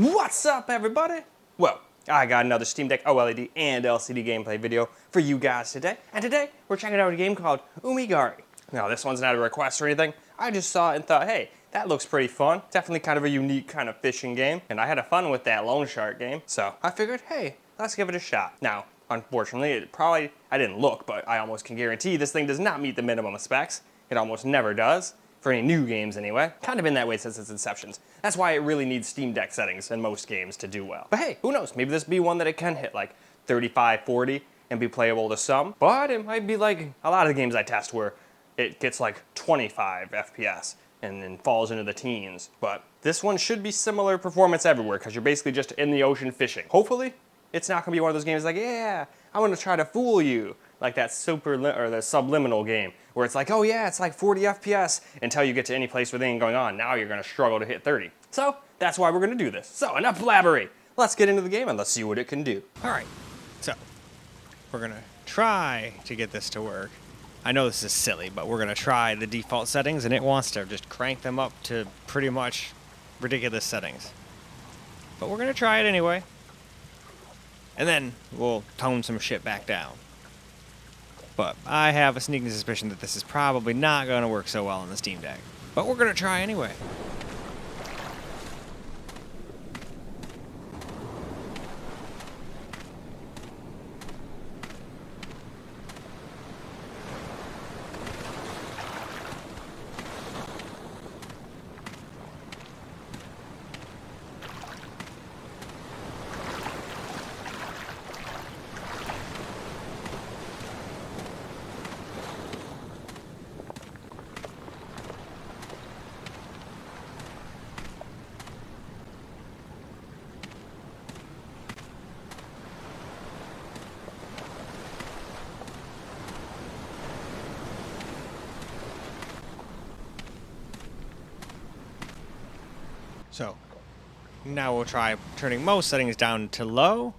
What's up, everybody? Well, I got another Steam Deck OLED and LCD gameplay video for you guys today, and today we're checking out a game called UMIGARI. Now, this one's not a request or anything. I just saw it and thought, hey, that looks pretty fun. Definitely kind of a unique kind of fishing game, and I had fun with that Loan Shark game, so I figured, hey, let's give it a shot. Now, unfortunately, I didn't look, but I almost can guarantee this thing does not meet the minimum specs. It almost never does. For any new games anyway. Kind of been that way since its inception. That's why it really needs Steam Deck settings in most games to do well. But hey, who knows? Maybe this be one that it can hit like 35, 40 and be playable to some. But it might be like a lot of the games I test where it gets like 25 FPS and then falls into the teens. But this one should be similar performance everywhere because you're basically just in the ocean fishing. Hopefully, it's not gonna be one of those games like, yeah, I'm gonna try to fool you. Like that the subliminal game where it's like, oh yeah, it's like 40 FPS until you get to any place with anything going on. Now you're gonna struggle to hit 30. So that's why we're gonna do this. So enough blabbering. Let's get into the game and let's see what it can do. All right, so we're gonna try to get this to work. I know this is silly, but we're gonna try the default settings and it wants to just crank them up to pretty much ridiculous settings. But we're gonna try it anyway. And then we'll tone some shit back down. But I have a sneaking suspicion that this is probably not going to work so well on the Steam Deck. But we're going to try anyway. So, now we'll try turning most settings down to low.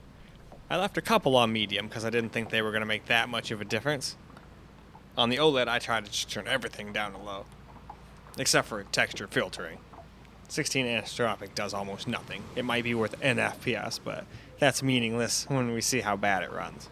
I left a couple on medium because I didn't think they were going to make that much of a difference. On the OLED, I tried to just turn everything down to low, except for texture filtering. 16 anisotropic does almost nothing. It might be worth an FPS, but that's meaningless when we see how bad it runs.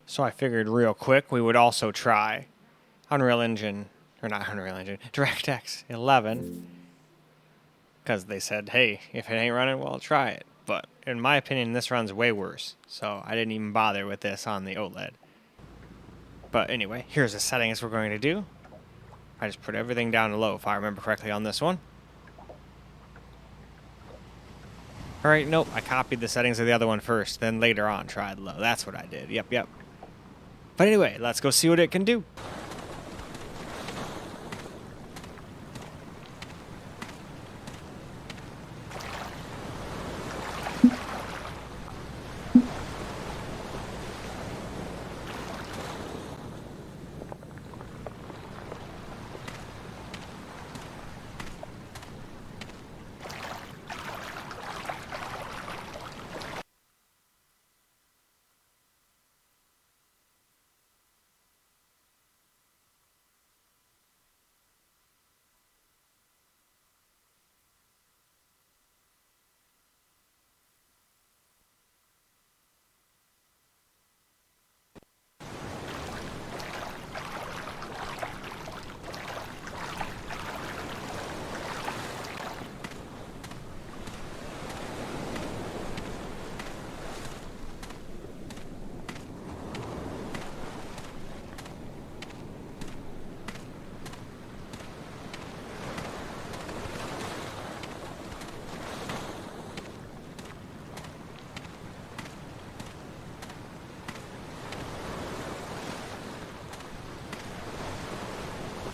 So I figured real quick we would also try DirectX 11. Because they said, hey, if it ain't running, well, try it. But in my opinion, this runs way worse. So I didn't even bother with this on the OLED. But anyway, here's the settings we're going to do. I just put everything down to low, if I remember correctly on this one. Alright, nope, I copied the settings of the other one first, then later on tried low. That's what I did. Yep. But anyway, let's go see what it can do.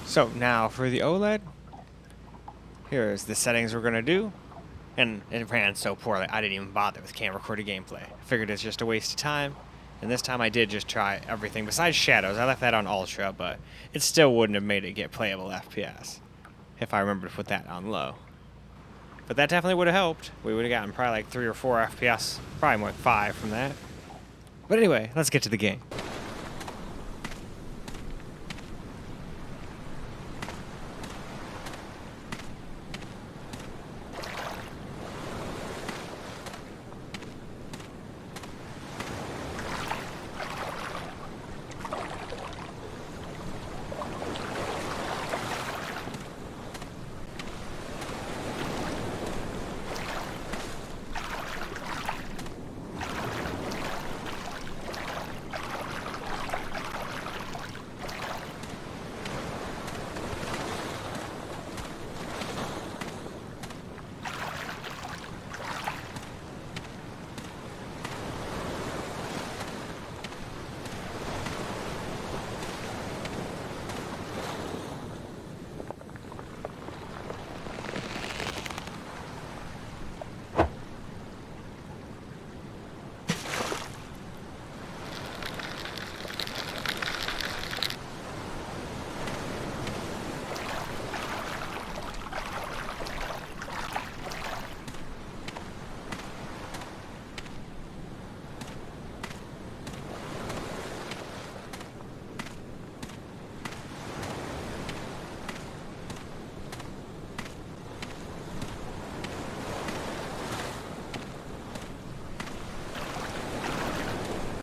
So now for the OLED, here's the settings we're gonna do. And it ran so poorly, I didn't even bother with camera recorded gameplay. I figured it's just a waste of time. And this time I did just try everything besides shadows. I left that on ultra, but it still wouldn't have made it get playable FPS if I remember to put that on low. But that definitely would have helped. We would have gotten probably like 3 or 4 FPS, probably more like 5 from that. But anyway, let's get to the game.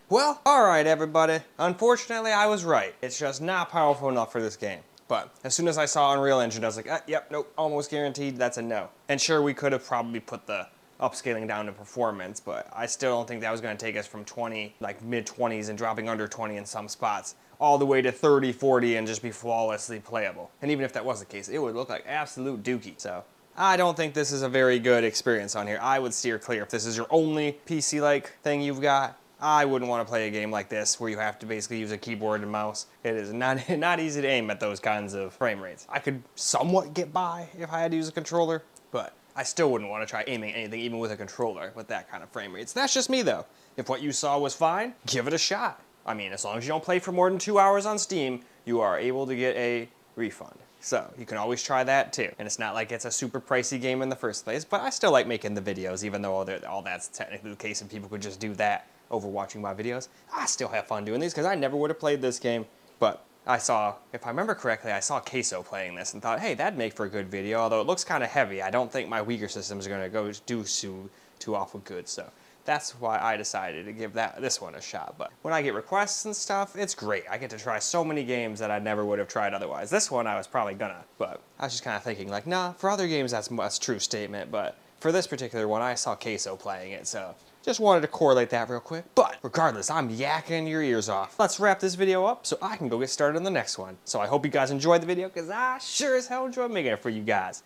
Well, alright everybody. Unfortunately, I was right. It's just not powerful enough for this game. But as soon as I saw Unreal Engine, I was like, yep, nope, almost guaranteed that's a no. And sure, we could have probably put the upscaling down to performance, but I still don't think that was going to take us from 20, like mid-20s and dropping under 20 in some spots, all the way to 30, 40 and just be flawlessly playable. And even if that was the case, it would look like absolute dookie. So I don't think this is a very good experience on here. I would steer clear. If this is your only PC-like thing you've got, I wouldn't want to play a game like this where you have to basically use a keyboard and mouse. It is not easy to aim at those kinds of frame rates. I could somewhat get by if I had to use a controller, but I still wouldn't want to try aiming anything even with a controller with that kind of frame rates. That's just me though. If what you saw was fine, give it a shot. I mean, as long as you don't play for more than 2 hours on Steam, you are able to get a refund. So you can always try that too. And it's not like it's a super pricey game in the first place, but I still like making the videos, even though all that's technically the case and people could just do that over watching my videos. I still have fun doing these because I never would have played this game, but I saw, if I remember correctly, I saw Queso playing this and thought, hey, that'd make for a good video, although it looks kind of heavy. I don't think my weaker systems are going to go do too awful good, so that's why I decided to give this one a shot. But when I get requests and stuff, it's great. I get to try so many games that I never would have tried otherwise. This one I was probably gonna, but I was just kind of thinking like, nah, for other games that's a true statement, but for this particular one, I saw Queso playing it, so just wanted to correlate that real quick. But regardless, I'm yakking your ears off. Let's wrap this video up so I can go get started on the next one. So I hope you guys enjoyed the video, because I sure as hell enjoyed making it for you guys.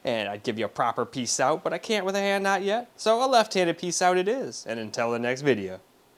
And I'd give you a proper peace out, but I can't with a hand out yet. So a left-handed peace out it is. And until the next video.